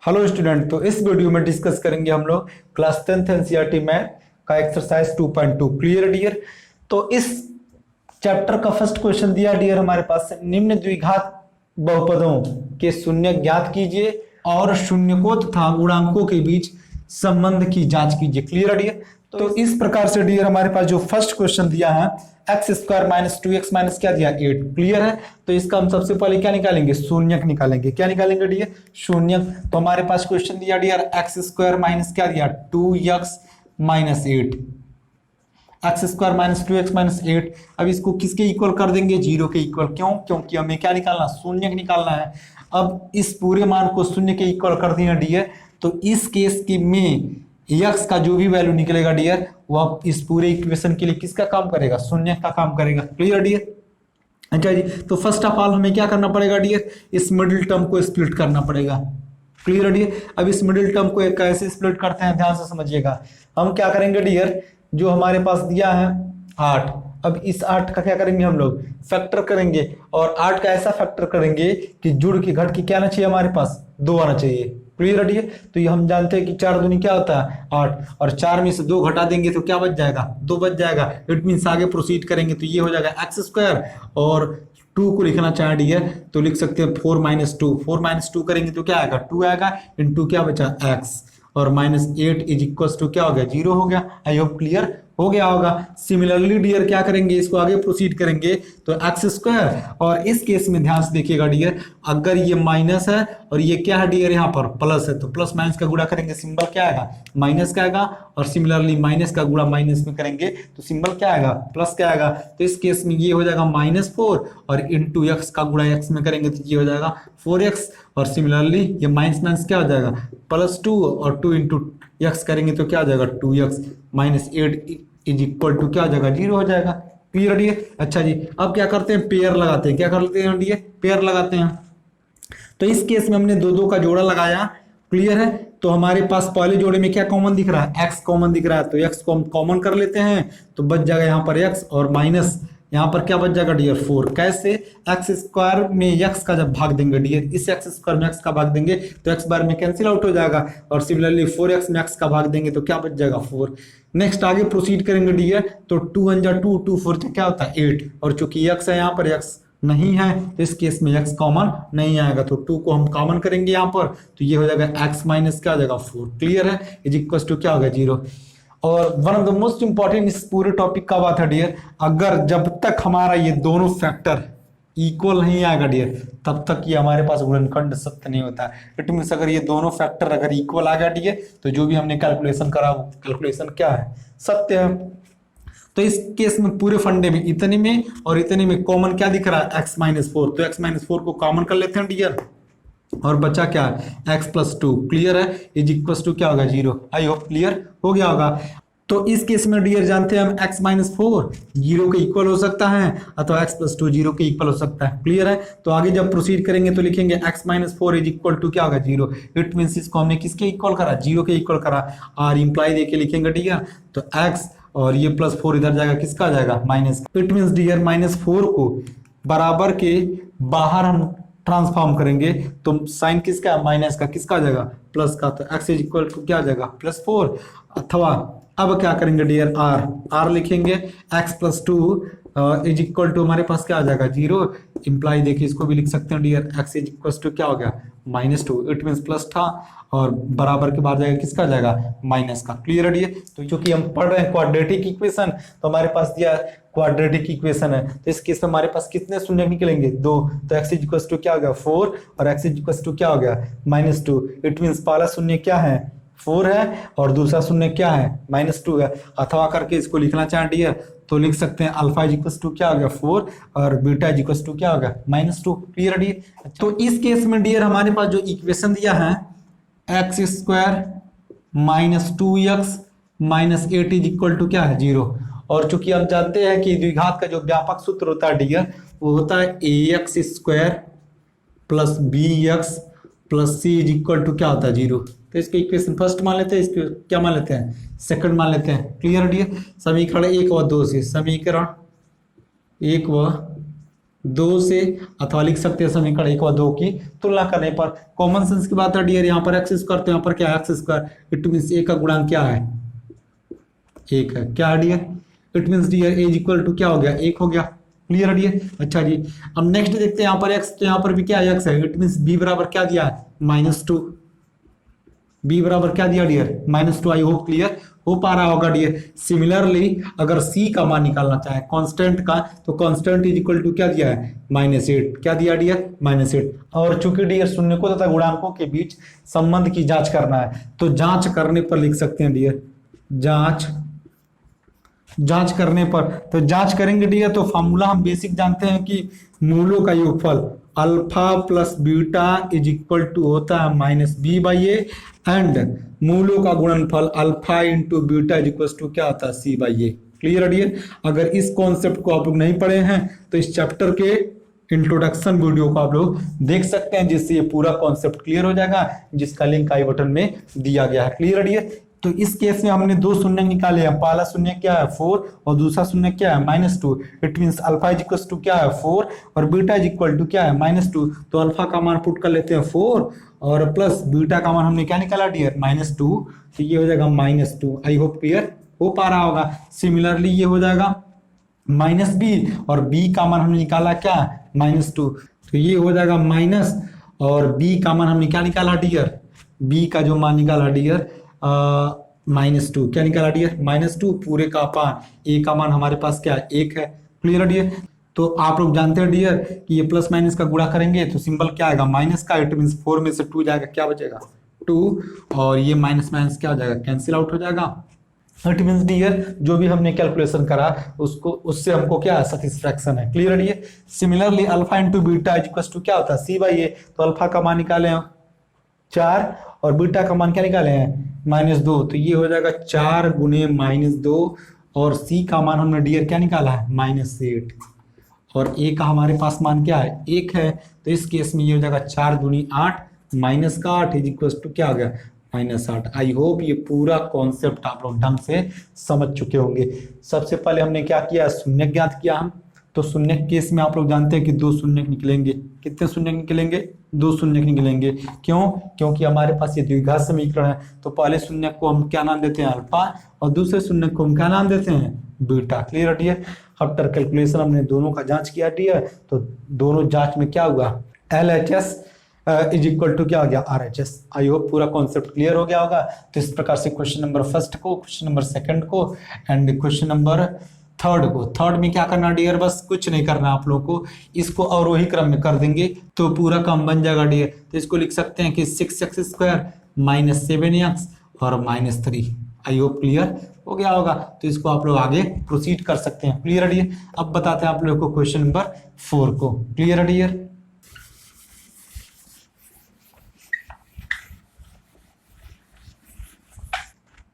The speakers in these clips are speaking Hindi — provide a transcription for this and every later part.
हेलो स्टूडेंट, तो इस वीडियो में डिस्कस करेंगे हम लोग क्लास 10th एनसीईआरटी मैथ का एक्सरसाइज 2.2। Clear dear? तो इस चैप्टर का फर्स्ट क्वेश्चन दिया डियर हमारे पास, निम्न द्विघात बहुपदों के शून्य ज्ञात कीजिए और शून्यकों तथा गुणांकों के बीच संबंध की जांच कीजिए। Clear dear? तो इस प्रकार से डियर हमारे पास जो फर्स्ट क्वेश्चन दिया है x square minus 2x minus क्या दिया 8। क्लियर है? तो इसका हम सबसे पहले क्या निकालेंगे? शून्यक निकालेंगे। क्या निकालेंगे डियर? शून्यक। तो हमारे पास क्वेश्चन दिया डियर एक्स स्क्वायर माइनस क्या दिया 2x minus 8, x square minus 2x minus 8। अब इसको किसके इक्वल कर देंगे? जीरो के इक्वल। क्यों? क्योंकि हमें क्या निकालना? शून्यक निकालना है। अब इस पूरे मान को शून्य के इक्वल कर दिया डियर, तो इस केस के में x का जो भी वैल्यू निकलेगा डियर वह इस पूरे इक्वेशन के लिए किसका काम करेगा? शून्य का काम करेगा। Clear dear? अच्छा जी, तो फर्स्ट ऑफ ऑल हमें क्या करना पड़ेगा डियर? इस मिडिल टर्म को स्प्लिट करना पड़ेगा। Clear dear? अब इस मिडिल टर्म को कैसे स्प्लिट करते हैं ध्यान से समझिएगा। हम क्या करेंगे डियर, जो हमारे पास दिया है 8, अब इस 8 का क्या करेंगे हम लोग? फैक्टर करेंगे, और 8 का ऐसा फैक्टर करेंगे कि जुड़ के घट के क्या आना चाहिए हमारे पास? 2 आना चाहिए। क्लियर है? तो ये हम जानते हैं कि 4 दूनी क्या होता है 8, और 4 में से 2 घटा देंगे तो क्या बच जाएगा? 2 बच जाएगा। इट मीन्स आगे प्रोसीड करेंगे तो ये हो जाएगा एक्स स्क्वायर, और 2 को लिखना चाहे डियर तो लिख सकते हैं 4 माइनस 2। 4 माइनस 2 करेंगे तो क्या आएगा? 2 आएगा, इंटू क्या बचा? एक्स, और माइनस 8 इज इक्वल टू क्या हो गया? 0 हो गया। आई होप क्लियर हो गया होगा। सिमिलरली डियर क्या करेंगे, इसको आगे प्रोसीड करेंगे तो एक्स स्क्वायर, और इस केस में ध्यान से देखिएगा डियर, अगर ये माइनस है और ये क्या है डियर यहाँ पर प्लस है, तो प्लस माइनस का गुणा करेंगे सिंबल क्या आएगा? माइनस का आएगा, और सिमिलरली माइनस का गुणा माइनस में करेंगे तो सिंबल क्या आएगा? प्लस का आएगा। तो इस केस में ये हो जाएगा -4, और इंटू एक्स का गुणा एक्स में करेंगे तो ये हो जाएगा 4x, और सिमिलरली ये माइनस माइनस क्या हो जाएगा? +2, और 2 इंटू एक्स करेंगे तो क्या हो जाएगा? 2x minus 8 is equal to क्या हो जाएगा? 0 हो जाएगा। Clear dear? अच्छा जी, अब क्या करते हैं? पेयर लगाते हैं। क्या करते हैं डियर? पेयर लगाते हैं। तो इस केस में हमने 2 का जोड़ा लगाया। क्लियर है? तो हमारे पास पहले जोड़े में क्या कॉमन दिख रहा है? x कॉमन दिख रहा है, तो x को हम कॉमन कर लेते हैं तो बच जाएगा यहाँ पर x, और माइनस यहाँ पर क्या बच जाएगा डियर 4। कैसे? एक्स स्क्वायर में x का जब भाग देंगे डियर, इस एक्स स्क्वायर में x का भाग देंगे तो x बार में कैंसिल आउट हो जाएगा, और सिमिलरली 4x में x का भाग देंगे तो क्या बच जाएगा? 4। नेक्स्ट आगे प्रोसीड करेंगे डियर, तो 2 1 जा 2, 2 4 क्या होता है 8, और चूंकि x है यहाँ पर x नहीं है तो इस केस में x कॉमन नहीं आएगा, तो 2 को हम कॉमन करेंगे यहाँ पर तो ये हो जाएगा x माइनस क्या हो जाएगा 4। क्लियर है? इज इक्वल टू क्या होगा? 0। और one of the most important इस पूरे टॉपिक का बात है डियर, अगर जब तक हमारा ये दोनों फैक्टर इक्वल नहीं आएगा डियर तब तक ये हमारे पास गुणनखंड सत्य नहीं होता। इट मीन्स अगर ये दोनों फैक्टर अगर इक्वल आ गया डियर तो जो भी हमने कैलकुलेशन करा वो कैलकुलेशन क्या है? सत्य है। तो इस केस में पूरे फंडे में इतने में और इतने में कॉमन क्या दिख रहा है? x माइनस 4, तो x माइनस 4 को कॉमन कर लेते हैं डियर, और बचा क्या है? x plus 2। क्लियर है? इज इक्वल टू क्या होगा? 0। आई होप क्लियर हो गया होगा। तो इस केस में डियर जानते हैं हम x माइनस 4 0 के इक्वल हो सकता है, अथवा x प्लस 2 0 के इक्वल हो सकता है। क्लियर है? तो आगे जब प्रोसीड करेंगे तो लिखेंगे x minus 4 is equal to क्या होगा? 0। इट मीन्स इसको हमने किसके इक्वल करा? 0 के इक्वल करा, और इंप्लाई दे के लिखेंगे डियर, तो x और ये +4 इधर जाएगा, किसका आ जाएगा? माइनस। इट मीन्स डियर -4 को बराबर के बाहर हम ट्रांसफॉर्म करेंगे तो साइन किसका? माइनस का। किसका आ जाएगा? प्लस का। तो x इज इक्वल टू क्या आ जाएगा? +4, अथवा अब क्या करेंगे डियर? r लिखेंगे, x plus 2 is equal to हमारे पास क्या आ जाएगा? 0। इंप्लाई देखिए इसको भी लिख सकते हैं dear, x is equal to क्या हो गया? -2। इट मीन्स प्लस था, और बराबर के बाद जाएगा किसका जाएगा? माइनस का। क्लियर है डियर? तो क्योंकि हम पढ़ रहे हैं क्वाड्रेटिक इक्वेशन, तो हमारे पास दिया क्वाड्रेटिक इक्वेशन है, तो इस केस में हमारे पास कितने शून्य निकलेंगे? 2। तो x इज इक्वल टू क्या हो गया? 4, और x इज इक्वल टू क्या हो गया? -2। इट मीन्स पहला शून्य क्या है? 4 है, और दूसरा शून्य क्या है? -2 है। अथवा करके इसको लिखना चाहें डियर तो लिख सकते हैं अल्फा इज इक्वल टू क्या हो गया? 4, और बीटा इज इक्वल टू क्या हो गया? -2। Clear dear? तो इस केस में डियर हमारे पास जो इक्वेशन दिया है x square minus 2x minus 8 is equal to क्या है? 0। और चूंकि हम जानते हैं कि द्विघात का जो व्यापक सूत्र होता है डियर वो होता है ax square plus bx plus c is equal to क्या होता है? 0। तो इसके इक्वेशन फर्स्ट मान लेते हैं, इसके क्या मान लेते हैं? सेकंड मान लेते हैं। Clear dear? समीकरण 1 व 2 से, समीकरण 1 व दो से, अथवा लिख सकते हैं समीकरण 1 व 2 की तुलना करने पर। कॉमन सेंस की बात है डियर, यहाँ पर एक्स स्क्वायर तो यहाँ पर क्या है x square, it means A का गुणांक क्या है, एक है। क्या है dear, it means dear as equal to क्या हो गया, एक हो गया। क्लियर है डियर। अच्छा जी, अब नेक्स्ट देखते हैं यहाँ पर एक्स, तो यहाँ पर भी क्या है एक्स है, इट मीन्स बी बराबर क्या दिया है -2, बी बराबर क्या दिया डियर -2। आई होप क्लियर हो पा रहा होगा डियर। सिमिलरली अगर सी का मान निकालना चाहे कांस्टेंट का, तो कांस्टेंट इज इक्वल टू क्या दिया है -8, क्या दिया डियर -8। और चूंकि डियर शून्यकों तथा गुणांकों के बीच संबंध की जांच करना है, तो जांच करने पर लिख सकते हैं डियर, जांच करने पर, तो जांच करेंगे डियर, तो फॉर्मूला हम बेसिक जानते हैं कि मूलों का योगफल alpha plus beta is equal to होता है -b/a, एंड मूलों का गुणनफल alpha into beta is equal to क्या होता है c/a। क्लियर है डियर। अगर इस कॉन्सेप्ट को आप लोग नहीं पढ़े हैं तो इस चैप्टर के इंट्रोडक्शन वीडियो को आप लोग देख सकते हैं, जिससे ये पूरा कॉन्सेप्ट क्लियर हो जाएगा, जिसका लिंक आई बटन में दिया गया है। क्लियर है डियर। तो इस केस में हमने दो शून्य निकाले हैं, पहला शून्य क्या है 4 और दूसरा शून्य क्या है -2। It means alpha is equal to क्या है 4 और बीटा इज इक्वल टू क्या है -2। तो अल्फा का मान पुट कर लेते हैं 4 और प्लस बीटा का मान हमने क्या निकाला डियर -2, तो ये हो जाएगा -2। आई होप क्लियर हो पा रहा होगा। सिमिलरली ये हो जाएगा -b और b का मान हमने निकाला क्या -2, तो ये हो जाएगा माइनस, और b का मान हमने क्या निकाला डियर, b का जो मान निकाला डियर -2, क्या निकाला डियर -2 पूरे का अपान a का मान हमारे पास क्या है 1 है। Clear dear. तो आप लोग जानते हैं डियर कि ये प्लस माइनस का गुणा करेंगे तो सिंबल क्या आएगा माइनस का, इट मींस 4 में से 2 जाएगा, क्या बचेगा 2, और ये माइनस माइनस क्या हो जाएगा कैंसिल आउट हो जाएगा। इट मींस डियर जो भी हमने कैलकुलेशन करा उसको, उससे हमको क्या सेटिस्फैक्शन है। Clear dear. Similarly alpha into beta is equal to क्या होता है c/a, तो अल्फा का मान निकाले हैं 4 और बीटा का मान क्या निकाले हैं -2, तो ये हो जाएगा 4 गुने -2, और c का मान हमने डियर क्या निकाला है -8, और a का हमारे पास मान क्या है 1 है। तो इस केस में ये हो जाएगा 4 दूनी 8 -8 इज इक्वल टू क्या हो गया -8। आई होप ये पूरा कॉन्सेप्ट आप लोग ढंग से समझ चुके होंगे। सबसे पहले हमने क्या किया, शून्य ज्ञात किया हम, तो शून्य केस में आप लोग जानते हैं कि 2 शून्य निकलेंगे। कितने शून्य निकलेंगे 2 शून्य निकलेंगे। क्यों, क्योंकि हमारे पास ये द्विघात समीकरण है, तो पहले शून्य को हम क्या नाम देते हैं अल्फा, और दूसरे शून्य को हम क्या नाम देते हैं beta. Clear dear. After calculation हमने दोनों का जांच किया डियर, तो दोनों जांच में क्या हुआ LHS इज इक्वल टू क्या हो गया RHS। आई होप पूरा कॉन्सेप्ट क्लियर हो गया होगा। तो इस प्रकार से क्वेश्चन नंबर फर्स्ट को, क्वेश्चन नंबर सेकंड को एंड क्वेश्चन नंबर थर्ड को, थर्ड में क्या करना डियर, बस कुछ नहीं करना आप लोगों को, इसको अवरोही क्रम में कर देंगे तो पूरा काम बन जाएगा डियर। तो इसको लिख सकते हैं कि 6x² - 7x और -3। आई होप क्लियर हो गया होगा। तो इसको आप लोग आगे प्रोसीड कर सकते हैं। Clear dear. अब बताते हैं आप लोगों को क्वेश्चन नंबर 4 को। Clear dear.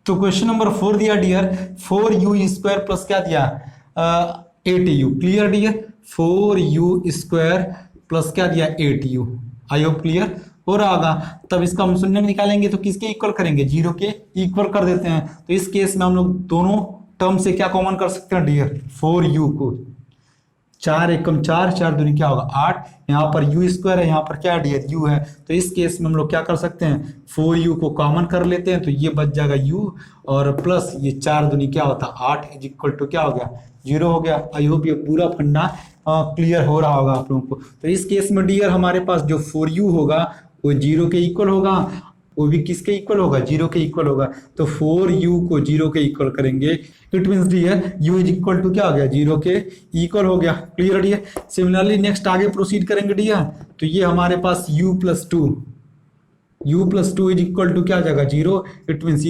तो क्वेश्चन नंबर 4 दिया डियर 4u² प्लस क्या दिया 8u। Clear dear. 4u² plus क्या दिया 8u। आई होप क्लियर हो रहा होगा। तब इसका हम शून्य निकालेंगे तो किसके इक्वल करेंगे, 0 के इक्वल कर देते हैं। तो इस केस में हम लोग दोनों टर्म से क्या कॉमन कर सकते हैं डियर, 4u को, 4 एकम 4, 4 दूनी क्या होगा 8, यहाँ पर u² है, यहाँ पर क्या डियर u है। तो इस केस में हम लोग क्या कर सकते हैं 4u को कॉमन कर लेते हैं, तो ये बच जाएगा u और प्लस ये 4 दूनी क्या होता है 8 इज इक्वल टू क्या हो गया 0 हो गया। आई होप ये पूरा फंडा क्लियर हो रहा होगा आप लोगों को। तो इस केस में डियर हमारे पास जो 4u होगा वो 0 के इक्वल होगा, वो भी किसके इक्वल होगा 0 के इक्वल होगा। तो 4u को 0 के इक्वल करेंगे, it means dear u is equal to क्या हो गया 0 के इक्वल हो गया। Clear dear. सिमिलरली नेक्स्ट आगे प्रोसीड करेंगे डियर, तो ये हमारे पास u + 2 इज इक्वल टू क्या आ जाएगा 0, it means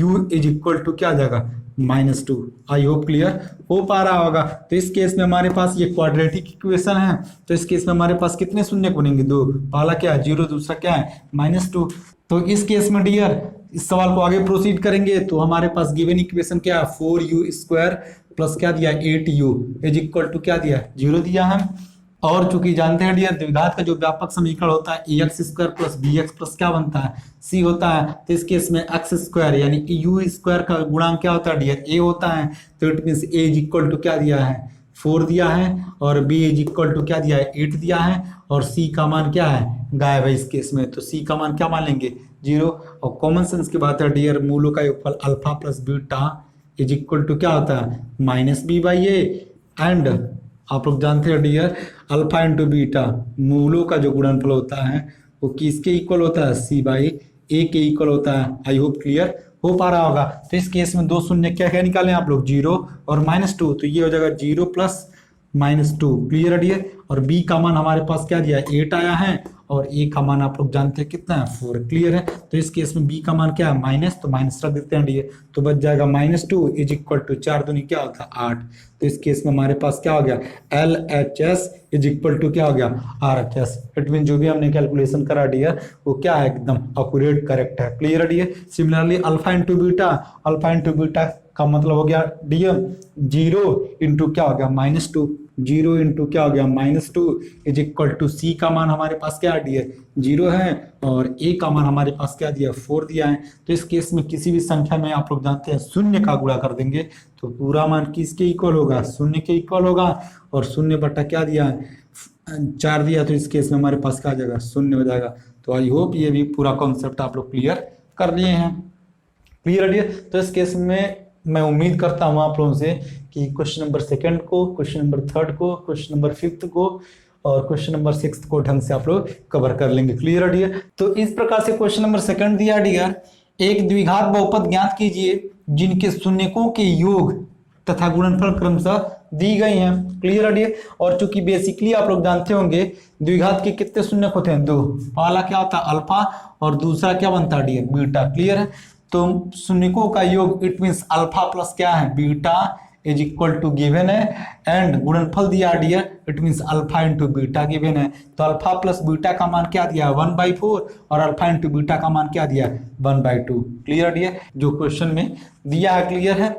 u is equal to क्या आ जाएगा -2। आई होप क्लियर हो पा रहा होगा। तो इस केस में हमारे पास ये क्वाड्रेटिक इक्वेशन है, तो इस केस में हमारे पास कितने शून्य बनेंगे 2, पहला क्या है 0, दूसरा क्या है -2। तो इस केस में डियर इस सवाल को आगे प्रोसीड करेंगे तो हमारे पास गिवन इक्वेशन क्या है 4u² प्लस क्या दिया 8u इज इक्वल टू क्या दिया 0 दिया है। और चूंकि जानते हैं डियर द्विघात का जो व्यापक समीकरण होता है ax² प्लस bx प्लस क्या बनता है c होता है। तो इस केस में x² यानी u² का गुणांक क्या होता है डियर a होता है। तो it means a is equal to क्या दिया है 4 दिया है और b इज इक्वल टू क्या दिया है 8 दिया है और c का मान क्या है गायब है इस केस में, तो c का मान क्या मान लेंगे 0। और कॉमन सेंस की बात है डियर, मूलों का योगफल alpha plus beta is equal to क्या होता है minus B by A, and आप लोग जानते हैं डियर अल्फा इंटू बीटा मूलों का जो गुणनफल होता है वो किसके इक्वल होता है सी बाई ए के इक्वल होता है। आई होप क्लियर हो पा रहा होगा। तो इस केस में दो शून्य क्या क्या निकालें आप लोग 0 और -2, तो ये हो जाएगा 0 प्लस -2। क्लियर है डियर। और b का मान हमारे पास क्या दिया है 8 आया है और a का मान आप लोग जानते हैं कितना है 4। क्लियर है। तो इस केस में b का मान क्या है माइनस, तो माइनस रख देते हैं डियर, तो बच जाएगा -2 इज इक्वल टू 4 दूनी क्या होता है 8। तो इस केस में हमारे पास क्या हो गया LHS इज इक्वल टू क्या हो गया RHS। इट मीन जो भी हमने कैलकुलेशन करा डियर वो क्या है एकदम एक्यूरेट करेक्ट है। क्लियर है dear. Similarly alpha into beta का मतलब हो गया डियर 0 इंटू क्या हो गया -2, 0 इंटू क्या हो गया -2 इज इक्वल टू c का मान हमारे पास क्या दिया 0 है और a का मान हमारे पास क्या दिया 4 दिया है। तो इस केस में किसी भी संख्या में आप लोग जानते हैं शून्य का गुणा कर देंगे तो पूरा मान किसके इक्वल होगा शून्य के इक्वल होगा, और शून्य बटा क्या दिया है 4 दिया, तो इस केस में हमारे पास क्या आ जाएगा शून्य हो जाएगा। तो आई होप ये भी पूरा कॉन्सेप्ट आप लोग क्लियर कर लिए हैं। क्लियर है। तो इस केस में मैं उम्मीद करता हूं आप लोगों से कि क्वेश्चन नंबर 2 को, क्वेश्चन नंबर 3 को, क्वेश्चन नंबर 5 को और क्वेश्चन नंबर 6 को ढंग से आप लोग कवर कर लेंगे। क्लियर है डियर। तो इस प्रकार से क्वेश्चन नंबर 2 दिया डियर, एक द्विघात बहुपद ज्ञात कीजिए जिनके शून्यकों के योग तथा गुणनफल क्रमशः दी गई हैं। क्लियर है डियर। और चूंकि बेसिकली आप लोग जानते होंगे द्विघात के कितने शून्यक होते हैं 2, पहला क्या होता है अल्फा और दूसरा क्या बनता है डियर बीटा। क्लियर है। तो शून्यकों का योग इट मींस अल्फा प्लस क्या है beta is equal to given है, एंड गुणनफल दिया dear it means alpha into beta given है। तो अल्फा प्लस बीटा का मान क्या दिया 1/4 और अल्फा इंटू बीटा का मान क्या दिया 1/2। Clear dear. जो क्वेश्चन में दिया है क्लियर है,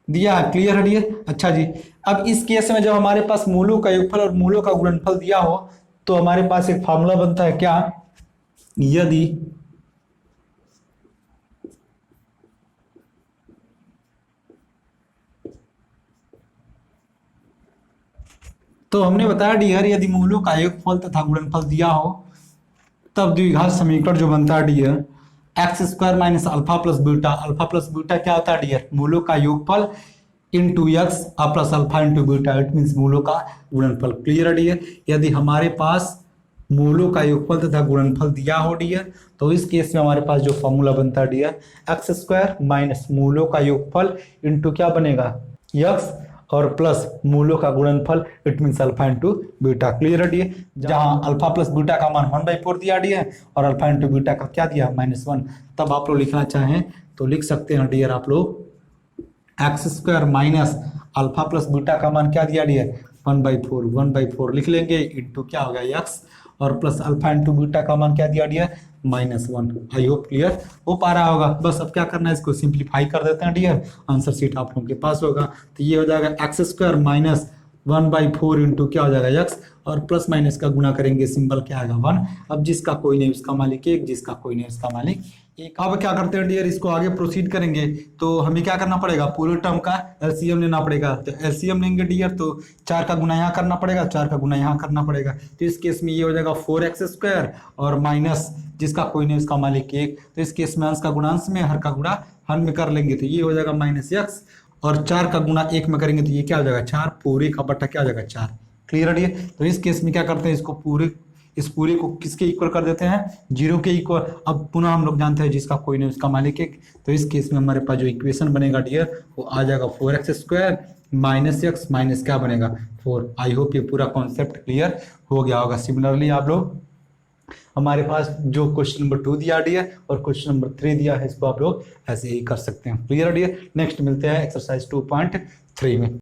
दिया है क्लियर है डियर। अच्छा जी, अब इस केस में जब हमारे पास मूलों का योगफल और मूलों का गुणनफल दिया हो तो हमारे पास एक फॉर्मूला बनता है क्या, यदि तो हमने बताया डियर यदि मूलों का योगफल तथा गुणनफल दिया हो तब द्विघात समीकरण जो बनता है dear x² minus alpha plus beta क्या होता है डियर मूलों का योगफल into x plus alpha into beta, it means मूलों का गुणनफल। क्लियर है डियर। यदि हमारे पास मूलों का योगफल तथा गुणनफल दिया हो डियर तो इस केस में हमारे पास जो फॉर्मूला बनता है डियर x² माइनस मूलों का योगफल इंटू क्या बनेगा x और प्लस मूलों का गुणनफल it means alpha into beta. Clear है डियर। जहां अल्फा प्लस बीटा का मान 1/4 दिया डियर और अल्फा इंटू बीटा का क्या दिया -1, तब आप लोग लिखना चाहें तो लिख सकते हैं डियर आप लोग x² minus alpha plus beta का मान क्या दिया डियर 1/4 लिख लेंगे इंटू क्या हो गया x और प्लस अल्फा इंटू बीटा का मान क्या दिया डियर -1। आई होप क्लियर हो पा रहा होगा। बस अब क्या करना है इसको सिंप्लीफाई कर देते हैं डियर, आंसर शीट आप लोगों के पास होगा। तो ये हो जाएगा x² माइनस 1/4 इंटू क्या हो जाएगा x और प्लस माइनस का गुणा करेंगे सिंबल क्या आएगा 1। अब जिसका कोई नहीं उसका मालिक 1, जिसका कोई नहीं उसका मालिक 1। अब क्या करते हैं डियर इसको आगे प्रोसीड करेंगे तो हमें क्या करना पड़ेगा पूरे टर्म का एलसीएम लेना पड़ेगा। तो एलसीएम लेंगे डियर तो 4 का गुना यहाँ करना पड़ेगा, 4 का गुना यहाँ करना पड़ेगा। तो इस केस में ये हो जाएगा 4x² और माइनस जिसका कोई नहीं उसका मालिक 1। तो इस केस में अंश का गुणा अंश में, हर का गुणा हर में कर लेंगे तो ये हो जाएगा -x और 4 का गुना 1 में करेंगे तो ये क्या हो जाएगा 4 पूरे का बटा क्या हो जाएगा 4। क्लियर है डियर। तो इस केस में क्या करते हैं इसको इस पूरे को किसके इक्वल कर देते हैं 0 के इक्वल। अब पुनः हम लोग जानते हैं जिसका कोई नहीं उसका मालिक 1। तो इस केस में हमारे पास जो इक्वेशन बनेगा डियर वो आ जाएगा 4x² माइनस x माइनस क्या बनेगा 4। आई होप ये पूरा कॉन्सेप्ट क्लियर हो गया होगा। सिमिलरली आप लोग हमारे पास जो क्वेश्चन नंबर 2 दिया डियर और क्वेश्चन नंबर 3 दिया है इसको आप लोग ऐसे ही कर सकते हैं। Clear dear. नेक्स्ट मिलते हैं एक्सरसाइज 2.3 में।